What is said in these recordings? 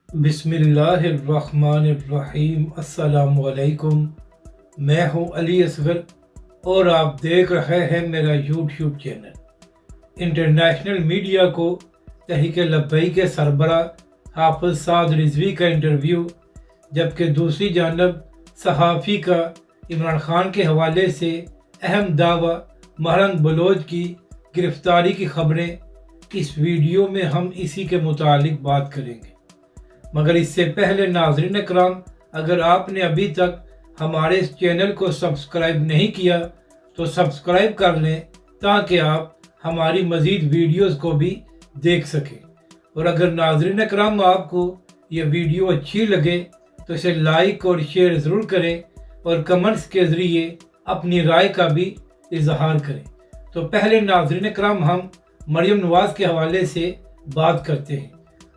बिस्मिल्लाहिर्रहमानिर्रहीम। अस्सलामुअलैकुम। मैं हूं अली असगर और आप देख रहे हैं मेरा यूट्यूब चैनल। इंटरनेशनल मीडिया को तहरीक लब्बैक के सरबरा हाफिज साद रिजवी का इंटरव्यू, जबकि दूसरी जानब सहाफ़ी का इमरान खान के हवाले से अहम दावा महरंग बलोच की गिरफ्तारी की खबरें। इस वीडियो में हम इसी के मुतालिक बात करेंगे, मगर इससे पहले नाज़रीन इकराम, अगर आपने अभी तक हमारे इस चैनल को सब्सक्राइब नहीं किया तो सब्सक्राइब कर लें ताकि आप हमारी मज़ीद वीडियोस को भी देख सकें। और अगर नाज़रीन इकराम आपको ये वीडियो अच्छी लगे तो इसे लाइक और शेयर ज़रूर करें और कमेंट्स के ज़रिए अपनी राय का भी इजहार करें। तो पहले नाज़रीन इकराम हम मरियम नवाज़ के हवाले से बात करते हैं।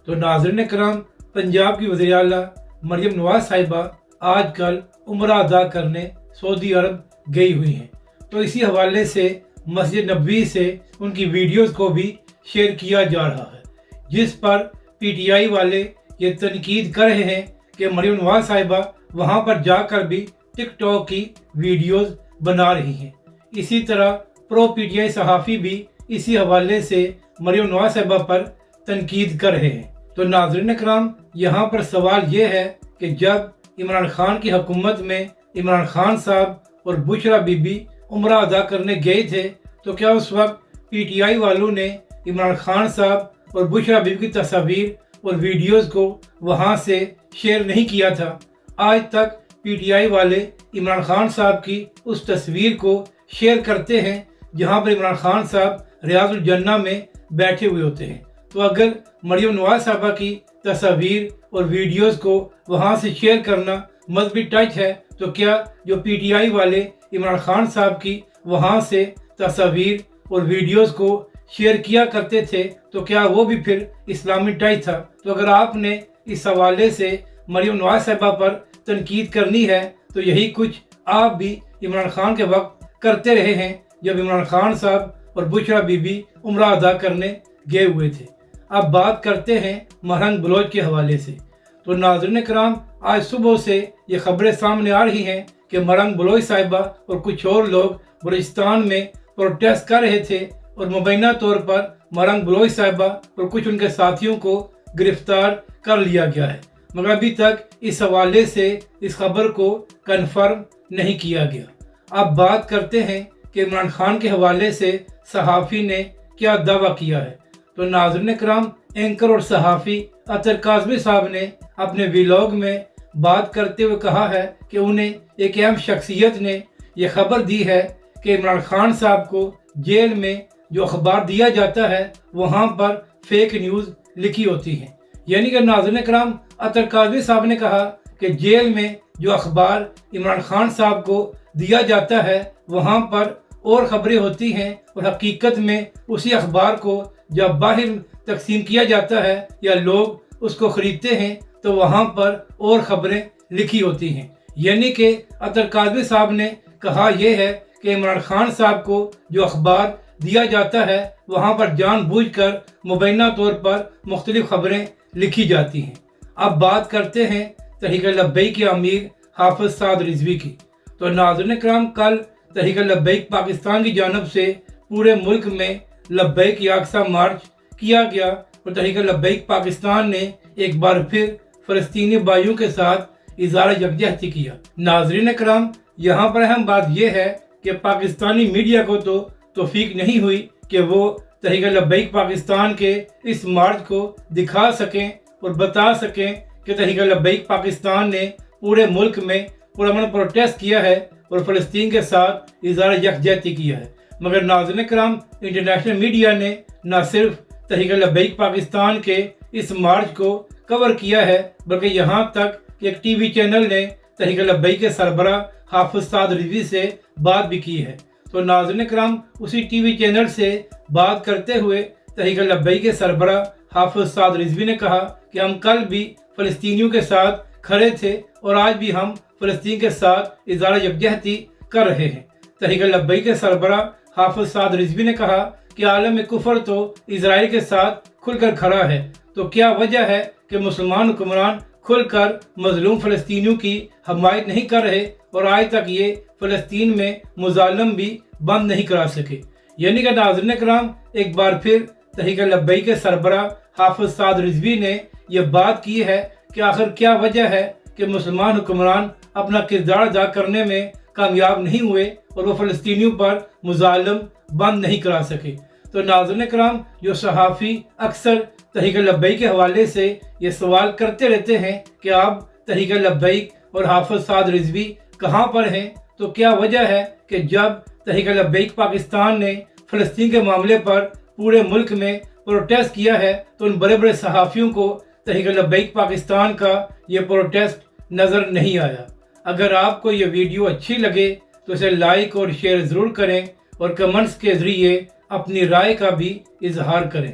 तो नाज़रीन इकराम, पंजाब की वज़ीर आला मरियम नवाज़ साहिबा आजकल उम्रा अदा करने सऊदी अरब गई हुई हैं। तो इसी हवाले से मस्जिद नबवी से उनकी वीडियोस को भी शेयर किया जा रहा है, जिस पर पीटीआई वाले ये तनकीद कर रहे हैं कि मरियम नवाज़ साहिबा वहाँ पर जाकर भी टिकटॉक की वीडियोस बना रही हैं। इसी तरह प्रो पीटीआई सहाफ़ी भी इसी हवाले से मरियम नवाज़ साहिबा पर तनकीद कर रहे हैं। तो नाज़रीन इकराम, यहाँ पर सवाल ये है कि जब इमरान खान की हुकूमत में इमरान खान साहब और बुशरा बीबी उम्रा अदा करने गए थे, तो क्या उस वक्त पीटीआई वालों ने इमरान खान साहब और बुशरा बीबी की तस्वीर और वीडियोस को वहाँ से शेयर नहीं किया था? आज तक पीटीआई वाले इमरान खान साहब की उस तस्वीर को शेयर करते हैं जहाँ पर इमरान खान साहब रियाजुल जन्ना में बैठे हुए होते हैं। तो अगर मरियम नवाज़ साहिबा की तस्वीर और वीडियोस को वहाँ से शेयर करना मजहबी टच है, तो क्या जो पीटीआई वाले इमरान खान साहब की वहाँ से तस्वीर और वीडियोस को शेयर किया करते थे, तो क्या वो भी फिर इस्लामी टच था? तो अगर आपने इस हवाले से मरियम नवाज़ साहिबा पर तनकीद करनी है तो यही कुछ आप भी इमरान खान के वक्त करते रहे हैं, जब इमरान खान साहब और बुशरा बीबी उम्रा अदा करने गए हुए थे। अब बात करते हैं महरंग बलोच के हवाले से। तो नाज़रीन इकराम, आज सुबह से ये खबरें सामने आ रही हैं कि महरंग बलोच साहिबा और कुछ और लोग बलूचिस्तान में प्रोटेस्ट कर रहे थे और मुबैना तौर पर महरंग बलोच साहिबा और कुछ उनके साथियों को गिरफ्तार कर लिया गया है, मगर अभी तक इस हवाले से इस खबर को कन्फर्म नहीं किया गया। अब बात करते हैं कि इमरान खान के हवाले से सहाफ़ी ने क्या दावा किया है। तो नाज़रीन इकराम, एंकर और सहाफ़ी अतर काज़मी साहब ने अपने व्लॉग में बात करते हुए कहा है कि उन्हें एक अहम शख्सियत ने यह खबर दी है कि इमरान खान साहब को जेल में जो अखबार दिया जाता है वहाँ पर फेक न्यूज़ लिखी होती हैं। यानी कि नाज़रीन इकराम, अतर काज़मी साहब ने कहा कि जेल में जो अखबार इमरान खान साहब को दिया जाता है वहाँ पर और ख़बरें होती हैं और हकीकत में उसी अखबार को जब बाहर तकसीम किया जाता है या लोग उसको ख़रीदते हैं तो वहाँ पर और ख़बरें लिखी होती हैं। यानी कि अतर काज़मी साहब ने कहा यह है कि इमरान खान साहब को जो अखबार दिया जाता है वहाँ पर जानबूझकर मुबैना तौर पर मुख्तलिफ ख़बरें लिखी जाती हैं। अब बात करते हैं तहरीक लब्बैक के अमीर हाफिज साद रिजवी की। तो नाज़रीन इकराम, कल तहरीक लब्बैक पाकिस्तान की जानब से पूरे मुल्क में लब्बैक याकसा मार्च किया गया और तहरीक लब्बैक पाकिस्तान ने एक बार फिर फ़लस्तीनी भाइयों के साथ इज़हार यकजहती किया। नाज़रीन इकराम, यहाँ पर अहम बात यह है कि पाकिस्तानी मीडिया को तो तौफीक नहीं हुई कि वो तहरीक लब्बैक पाकिस्तान के इस मार्च को दिखा सकें और बता सकें कि तहरीक लब्बैक पाकिस्तान ने पूरे मुल्क में पुरअमन प्रोटेस्ट किया है और फ़लस्तीन के साथ इज़हार यकजहती किया है। मगर नाज़रीन इकराम, इंटरनेशनल मीडिया ने न सिर्फ तहरीक लब्बैक पाकिस्तान के इस मार्च को कवर किया है, बल्कि यहाँ तक एक टीवी चैनल ने तहरीक लब्बैक के सरबरा हाफिज साद रिजवी से बात भी की है। तो नाज़रीन इकराम, उसी टीवी चैनल से बात करते हुए तहरीक लब्बैक के सरबरा हाफिज साद रिजवी ने कहा कि हम कल भी फ़लस्तीनियों के साथ खड़े थे और आज भी हम फ़लस्तीन के साथ इज़हार यकजहती कर रहे हैं। तहरीक लब्बैक के सरबरा हाफिज साद रिजवी ने कहा कि आलम कुफर तो इजराइल के साथ खुलकर खड़ा है, तो क्या वजह है کہ مسلمان حکمران کھل کر مظلوم فلسطینیوں کی حمایت نہیں کر رہے اور آج تک یہ فلسطین میں مظالم بھی بند نہیں کرا سکے۔ یعنی کہ ناظرین کرام، ایک بار پھر تحریک لبیک کے سربراہ حافظ سعد رضوی نے یہ بات کی ہے کہ آخر کیا وجہ ہے کہ مسلمان حکمران اپنا کردار ادا کرنے میں کامیاب نہیں ہوئے اور وہ فلسطینیوں پر مظالم بند نہیں کرا سکے۔ تو ناظرین کرام، جو صحافی اکثر تحریک لبیک کے حوالے سے یہ سوال کرتے رہتے ہیں کہ اب تحریک لبیک اور حافظ سعد رضوی کہاں پر ہیں، تو کیا وجہ ہے کہ جب تحریک لبیک پاکستان نے فلسطین کے معاملے پر پورے ملک میں پروٹیسٹ کیا ہے تو ان بڑے بڑے صحافیوں کو تحریک لبیک پاکستان کا یہ پروٹیسٹ نظر نہیں آیا۔ اگر آپ کو یہ ویڈیو اچھی لگے تو اسے لائک اور شیئر ضرور کریں اور کمنٹس کے ذریعے اپنی رائے کا بھی اظہار کریں۔